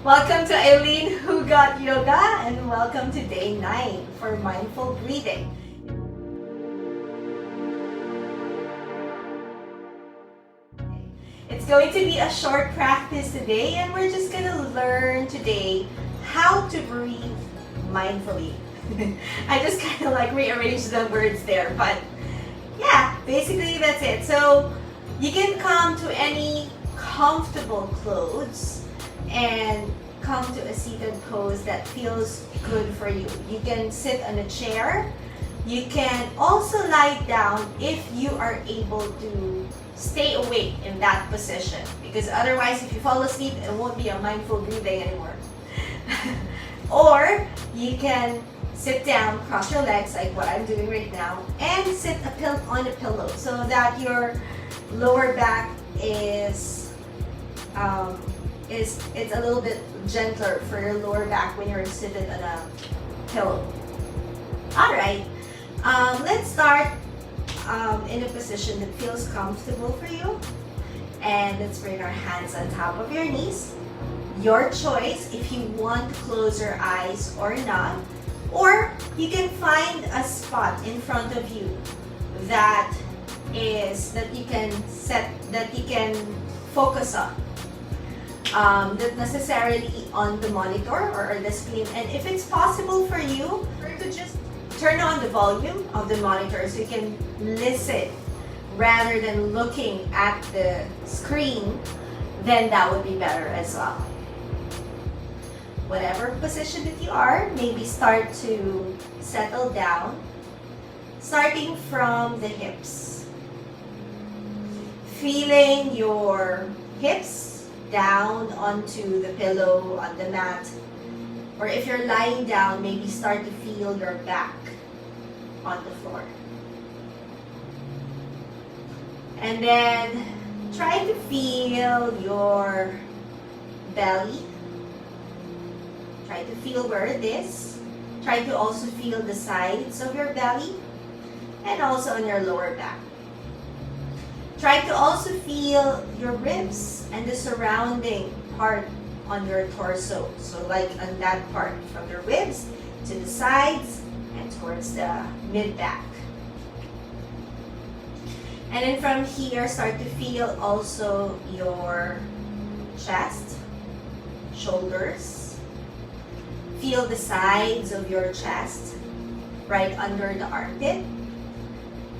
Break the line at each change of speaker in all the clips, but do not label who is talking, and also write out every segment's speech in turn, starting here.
Welcome to Eileen Who Got Yoga, and welcome to day 9 for mindful breathing. It's going to be a short practice today, and we're just going to learn today how to breathe mindfully. I just kind of like rearranged the words there, but yeah, basically that's it. So you can come to any comfortable clothes and come to a seated pose that feels good for you. You can sit on a chair. You can also lie down if you are able to stay awake in that position, because otherwise if you fall asleep it won't be a mindful breathing anymore. Or you can sit down, cross your legs like what I'm doing right now, and sit on a pillow so that your lower back is it's a little bit gentler for your lower back when you're seated on a pillow. Alright, let's start in a position that feels comfortable for you. And let's bring our hands on top of your knees. Your choice if you want to close your eyes or not. Or you can find a spot in front of you that you can focus on. Not necessarily on the monitor or the screen. And if it's possible for you to just turn on the volume of the monitor so you can listen rather than looking at the screen, then that would be better as well. Whatever position that you are, maybe start to settle down, starting from the hips. Feeling your hips down onto the pillow, on the mat, or if you're lying down, maybe start to feel your back on the floor. And then try to feel your belly. Try to feel where it is. Try to also feel the sides of your belly and also on your lower back. Try to also feel your ribs and the surrounding part on your torso. So like on that part, from the ribs to the sides and towards the mid-back. And then from here, start to feel also your chest, shoulders. Feel the sides of your chest, right under the armpit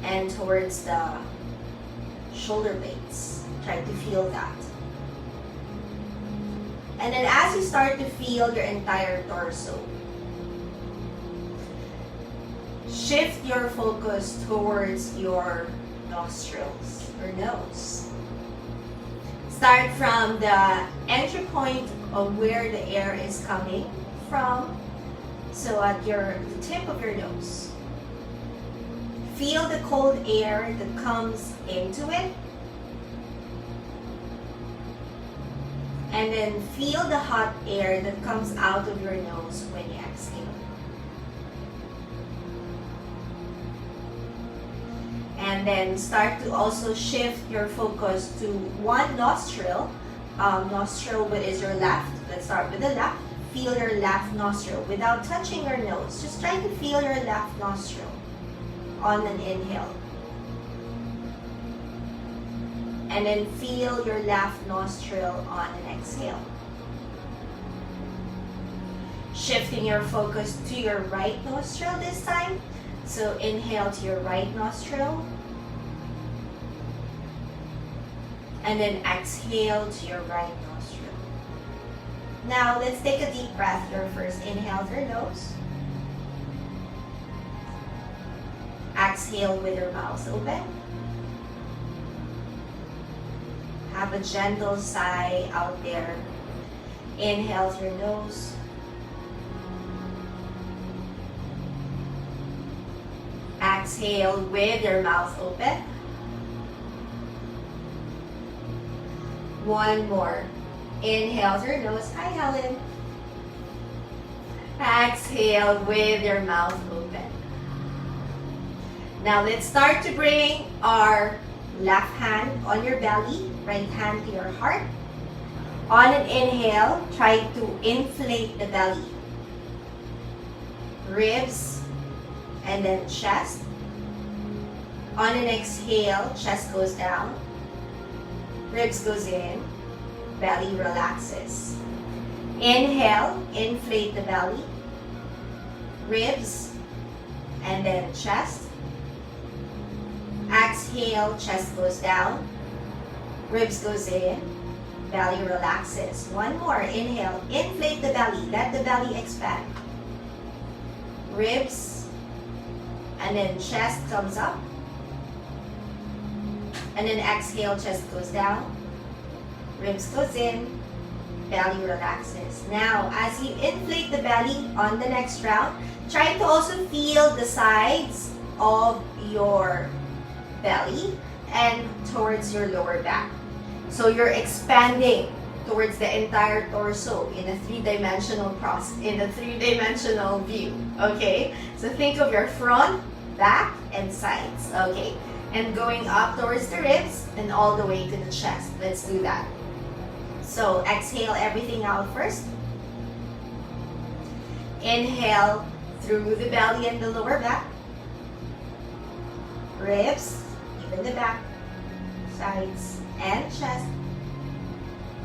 and towards the shoulder blades. Try to feel that. And then as you start to feel your entire torso, shift your focus towards your nostrils or nose. Start from the entry point of where the air is coming from, so at the tip of your nose. Feel the cold air that comes into it. And then feel the hot air that comes out of your nose when you exhale. And then start to also shift your focus to one nostril. Nostril is your left. Let's start with the left. Feel your left nostril without touching your nose. Just try to feel your left nostril on an inhale. And then feel your left nostril on an exhale. Shifting your focus to your right nostril this time. So inhale to your right nostril. And then exhale to your right nostril. Now let's take a deep breath here first. Inhale through your nose. Exhale with your mouth open. Have a gentle sigh out there. Inhale through your nose. Exhale with your mouth open. One more. Inhale through your nose. Hi, Helen. Exhale with your mouth open. Now let's start to bring our left hand on your belly, right hand to your heart. On an inhale, try to inflate the belly. Ribs and then chest. On an exhale, chest goes down. Ribs goes in. Belly relaxes. Inhale, inflate the belly. Ribs and then chest. Exhale, chest goes down. Ribs goes in. Belly relaxes. One more. Inhale. Inflate the belly. Let the belly expand. Ribs. And then chest comes up. And then exhale, chest goes down. Ribs goes in. Belly relaxes. Now, as you inflate the belly on the next round, try to also feel the sides of your belly and towards your lower back. So you're expanding towards the entire torso in a three-dimensional view. Okay? So think of your front, back, and sides. Okay? And going up towards the ribs and all the way to the chest. Let's do that. So exhale everything out first. Inhale through the belly and the lower back. Ribs, even the back, sides, and chest.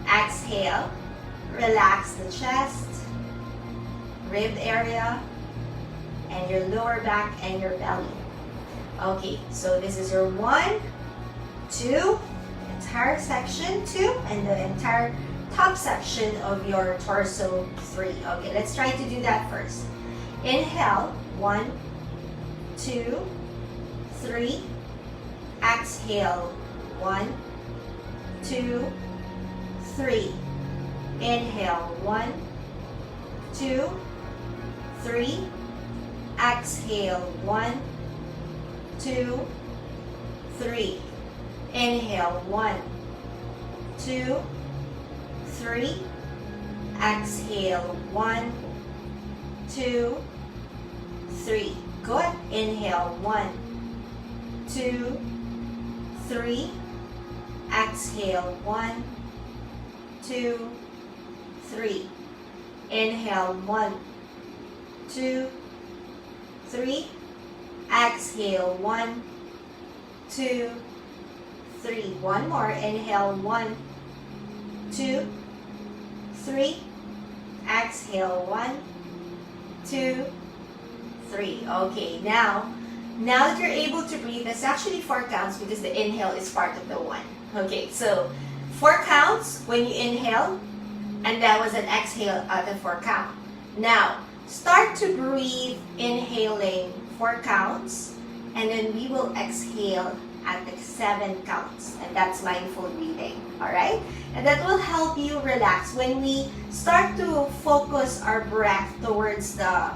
Exhale, relax the chest, rib area, and your lower back and your belly. Okay, so this is your 1, 2, entire section 2, and the entire top section of your torso 3. Okay, let's try to do that first. Inhale, 1, 2, 3. Exhale, 1, 2, 3. Inhale, 1, 2, 3. Exhale, 1, 2, 3. Inhale, 1, 2, 3. Exhale, 1, 2, 3. Good. Inhale, 1, 2, 3. Exhale, 1, 2, 3. Inhale, 1, 2, 3. Exhale, 1, 2, 3. One more. Inhale, 1, 2, 3. Exhale, 1, 2, 3. Okay, now that you're able to breathe, that's actually 4 counts because the inhale is part of the 1. Okay, so 4 counts when you inhale, and that was an exhale at the 4 count. Now, start to breathe, inhaling 4 counts, and then we will exhale at the 7 counts, and that's mindful breathing, all right? And that will help you relax. When we start to focus our breath towards the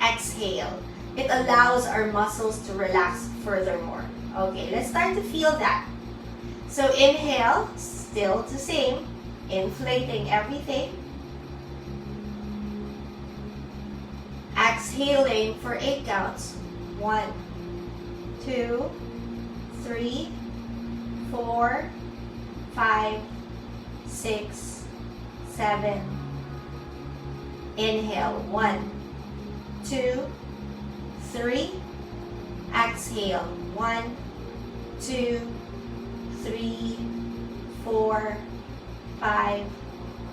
exhale, it allows our muscles to relax furthermore. Okay, let's start to feel that. So inhale, still the same, inflating everything. Exhaling for 8 counts. 1, 2, 3, 4, 5, 6, 7. Inhale, 1, 2, 3. Exhale, 1, 2, 3, 4, 5,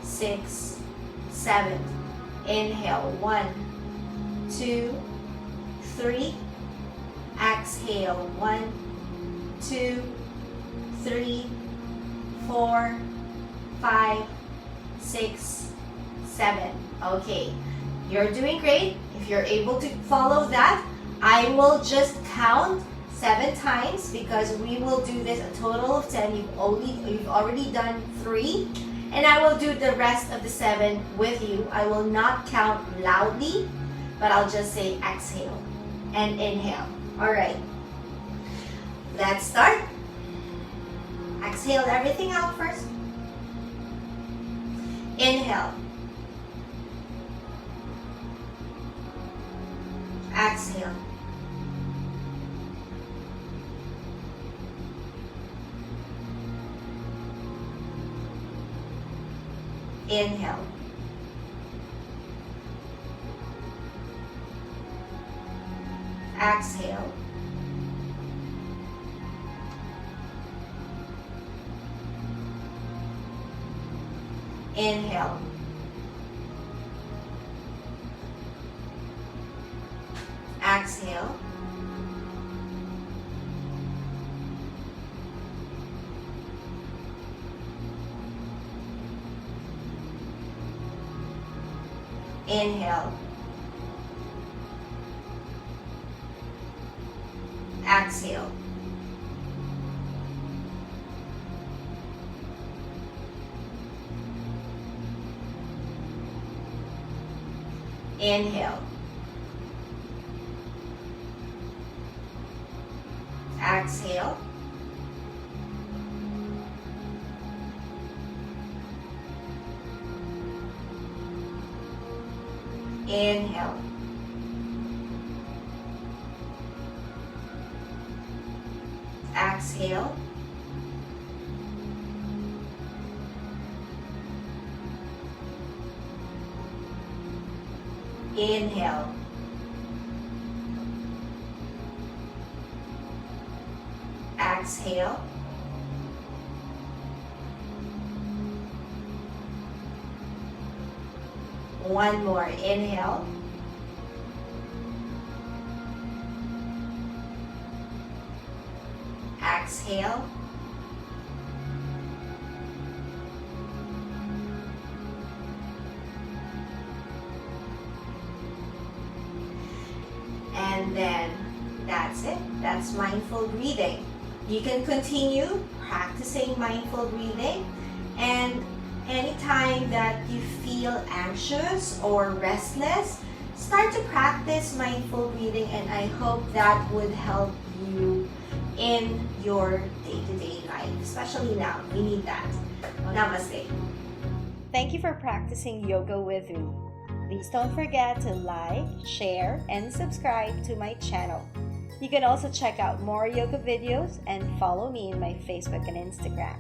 6, 7. Inhale, 1, 2, 3. Exhale, 1, 2, 3, 4, 5, 6, 7. Okay, you're doing great. If you're able to follow that, I will just count 7 times because we will do this a total of 10. You've already done 3, and I will do the rest of the 7 with you. I will not count loudly, but I'll just say exhale and inhale. All right, let's start. Exhale everything out first. Inhale. Exhale. Inhale. Exhale. Inhale. Exhale. Inhale. Exhale. Inhale. Exhale. Inhale. Exhale. Inhale. Exhale. One more. Inhale. Exhale. And then that's it. That's mindful breathing. You can continue practicing mindful breathing, and anytime that you feel anxious or restless, start to practice mindful breathing, and I hope that would help you in your day-to-day life, especially now. We need that. Namaste. Thank you for practicing yoga with me. Please don't forget to like, share, and subscribe to my channel. You can also check out more yoga videos and follow me in my Facebook and Instagram.